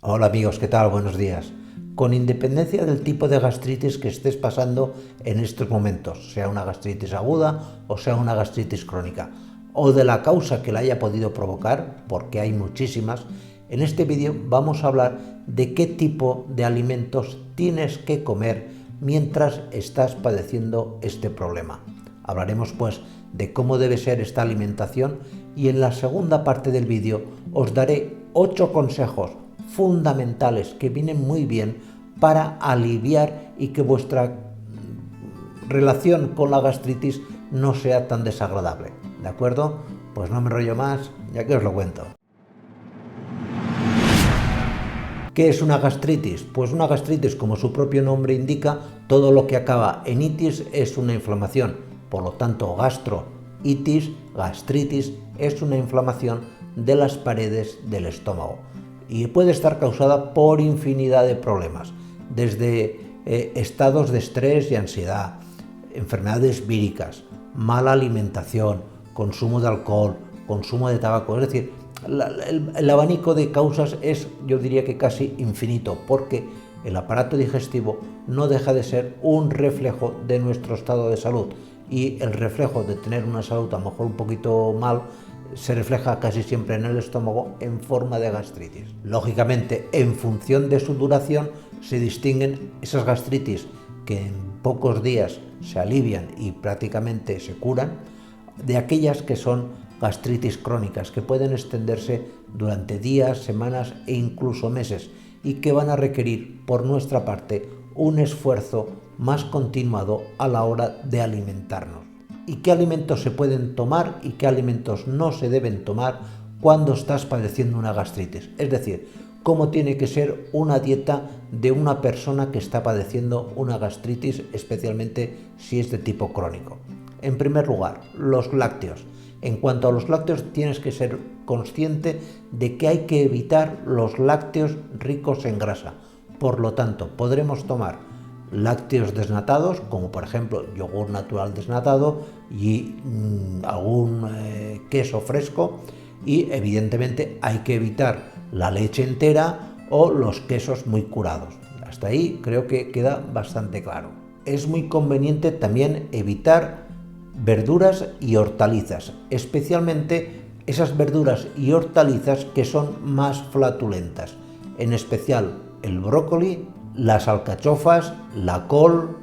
Hola amigos, ¿qué tal? Buenos días. Con independencia del tipo de gastritis que estés pasando en estos momentos, sea una gastritis aguda o sea una gastritis crónica, o de la causa que la haya podido provocar, porque hay muchísimas, en este vídeo vamos a hablar de qué tipo de alimentos tienes que comer mientras estás padeciendo este problema. Hablaremos pues de cómo debe ser esta alimentación y en la segunda parte del vídeo os daré 8 consejos fundamentales que vienen muy bien para aliviar y que vuestra relación con la gastritis no sea tan desagradable. ¿De acuerdo? Pues no me enrollo más, ya que os lo cuento. ¿Qué es una gastritis? Pues una gastritis, como su propio nombre indica, todo lo que acaba en itis es una inflamación. Por lo tanto, gastroitis, gastritis, es una inflamación de las paredes del estómago. Y puede estar causada por infinidad de problemas, desde estados de estrés y ansiedad, enfermedades víricas, mala alimentación, consumo de alcohol, consumo de tabaco. Es decir, el abanico de causas es, yo diría que casi infinito, porque el aparato digestivo no deja de ser un reflejo de nuestro estado de salud, y el reflejo de tener una salud a lo mejor un poquito mal se refleja casi siempre en el estómago en forma de gastritis. Lógicamente, en función de su duración se distinguen esas gastritis que en pocos días se alivian y prácticamente se curan, de aquellas que son gastritis crónicas, que pueden extenderse durante días, semanas e incluso meses, y que van a requerir por nuestra parte un esfuerzo más continuado a la hora de alimentarnos. ¿Y qué alimentos se pueden tomar y qué alimentos no se deben tomar cuando estás padeciendo una gastritis? Es decir, cómo tiene que ser una dieta de una persona que está padeciendo una gastritis, especialmente si es de tipo crónico. En primer lugar, los lácteos. En cuanto a los lácteos, tienes que ser consciente de que hay que evitar los lácteos ricos en grasa. Por lo tanto, podremos tomar lácteos desnatados, como por ejemplo yogur natural desnatado y algún queso fresco, y evidentemente hay que evitar la leche entera o los quesos muy curados. Hasta ahí creo que queda bastante claro. Es muy conveniente también evitar verduras y hortalizas, especialmente esas verduras y hortalizas que son más flatulentas, en especial el brócoli, las alcachofas, la col,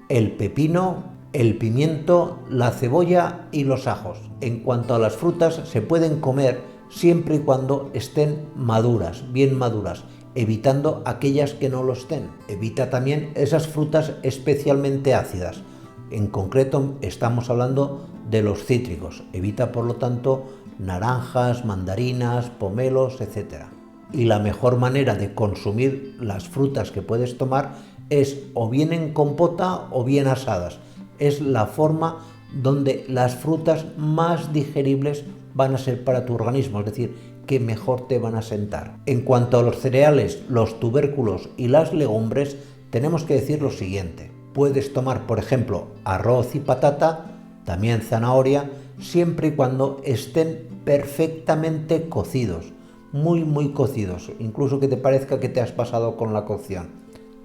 el pepino, el pimiento, la cebolla y los ajos. En cuanto a las frutas, se pueden comer siempre y cuando estén maduras, bien maduras, evitando aquellas que no lo estén. Evita también esas frutas especialmente ácidas. En concreto estamos hablando de los cítricos. Evita, por lo tanto, naranjas, mandarinas, pomelos, etc. Y la mejor manera de consumir las frutas que puedes tomar es o bien en compota o bien asadas. Es la forma donde las frutas más digeribles van a ser para tu organismo, es decir, que mejor te van a sentar. En cuanto a los cereales, los tubérculos y las legumbres, tenemos que decir lo siguiente. Puedes tomar, por ejemplo, arroz y patata, también zanahoria, siempre y cuando estén perfectamente cocidos, muy cocidos, incluso que te parezca que te has pasado con la cocción.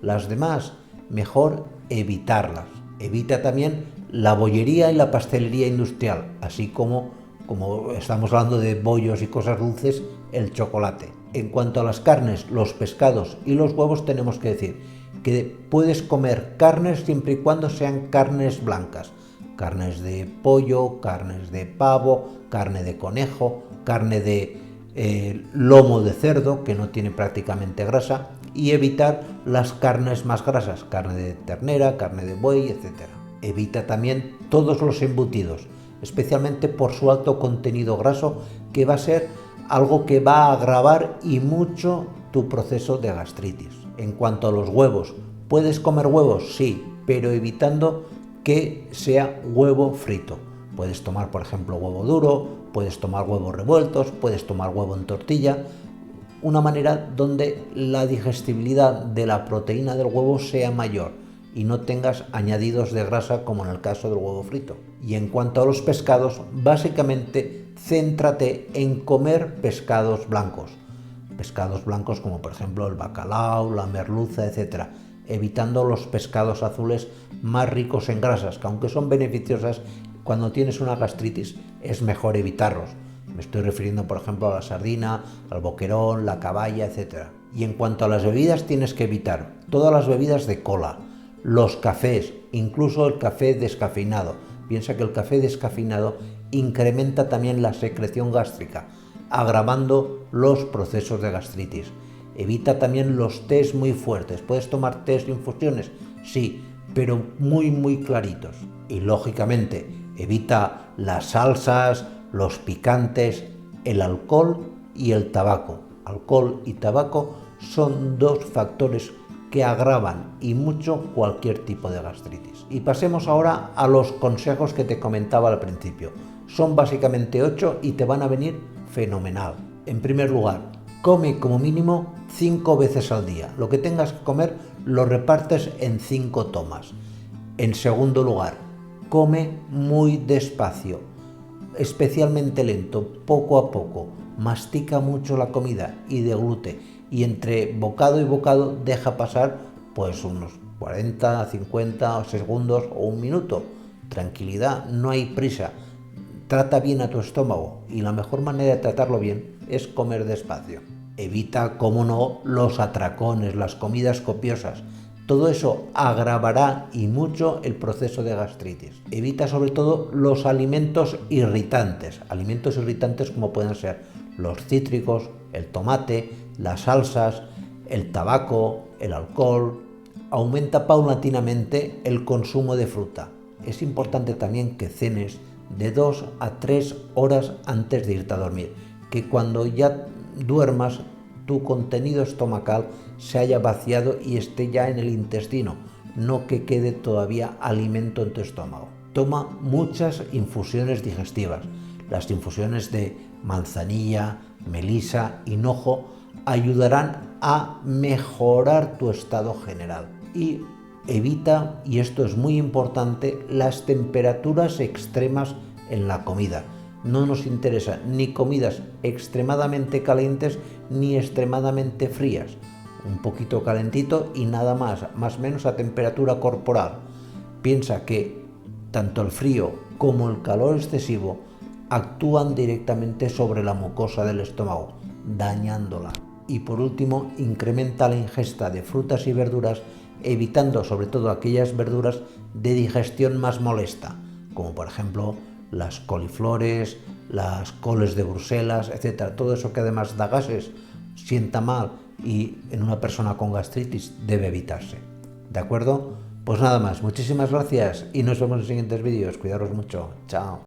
Las demás, mejor evitarlas. Evita también la bollería y la pastelería industrial, así como estamos hablando de bollos y cosas dulces, el chocolate. En cuanto a las carnes, los pescados y los huevos, tenemos que decir que puedes comer carnes siempre y cuando sean carnes blancas. Carnes de pollo, carnes de pavo, carne de conejo, carne de lomo de cerdo, que no tiene prácticamente grasa, y evitar las carnes más grasas, carne de ternera, carne de buey, etc. Evita también todos los embutidos, especialmente por su alto contenido graso, que va a ser algo que va a agravar y mucho tu proceso de gastritis. En cuanto a los huevos, ¿puedes comer huevos? Sí, pero evitando que sea huevo frito. Puedes tomar, por ejemplo, huevo duro, puedes tomar huevos revueltos, puedes tomar huevo en tortilla, una manera donde la digestibilidad de la proteína del huevo sea mayor y no tengas añadidos de grasa como en el caso del huevo frito. Y en cuanto a los pescados, básicamente céntrate en comer pescados blancos. pescados blancos como por ejemplo el bacalao, la merluza, etc., evitando los pescados azules más ricos en grasas, que aunque son beneficiosas, cuando tienes una gastritis es mejor evitarlos. Me estoy refiriendo, por ejemplo, a la sardina, al boquerón, la caballa, etc. Y en cuanto a las bebidas, tienes que evitar todas las bebidas de cola, los cafés, incluso el café descafeinado. Piensa que el café descafeinado incrementa también la secreción gástrica, agravando los procesos de gastritis. Evita también los tés muy fuertes. ¿Puedes tomar tés, infusiones? Sí, pero muy claritos. Y lógicamente, evita las salsas, los picantes, el alcohol y el tabaco. Alcohol y tabaco son dos factores que agravan y mucho cualquier tipo de gastritis. Y pasemos ahora a los consejos que te comentaba al principio. Son básicamente 8 y te van a venir fenomenal. En primer lugar, come como mínimo 5 veces al día. Lo que tengas que comer lo repartes en 5 tomas. En segundo lugar, come muy despacio, especialmente lento, poco a poco. Mastica mucho la comida y deglute. Y entre bocado y bocado deja pasar pues unos 40, 50 segundos o un minuto. Tranquilidad, no hay prisa. Trata bien a tu estómago y la mejor manera de tratarlo bien es comer despacio. Evita, como no, los atracones, las comidas copiosas. Todo eso agravará y mucho el proceso de gastritis. Evita sobre todo los alimentos irritantes como pueden ser los cítricos, el tomate, las salsas, el tabaco, el alcohol. Aumenta paulatinamente el consumo de fruta. Es importante también que cenes de 2 a 3 horas antes de irte a dormir, que cuando ya duermas tu contenido estomacal se haya vaciado y esté ya en el intestino, no que quede todavía alimento en tu estómago. Toma muchas infusiones digestivas. Las infusiones de manzanilla, melisa, hinojo ayudarán a mejorar tu estado general. Y evita, y esto es muy importante, las temperaturas extremas en la comida. No nos interesa ni comidas extremadamente calientes ni extremadamente frías. Un poquito calentito y nada más o menos a temperatura corporal. Piensa que tanto el frío como el calor excesivo actúan directamente sobre la mucosa del estómago, dañándola. Y por último, incrementa la ingesta de frutas y verduras, evitando sobre todo aquellas verduras de digestión más molesta, como por ejemplo las coliflores, las coles de Bruselas, etc. Todo eso que además da gases, sienta mal y en una persona con gastritis debe evitarse. ¿De acuerdo? Pues nada más, muchísimas gracias y nos vemos en los siguientes vídeos. Cuidaros mucho. Chao.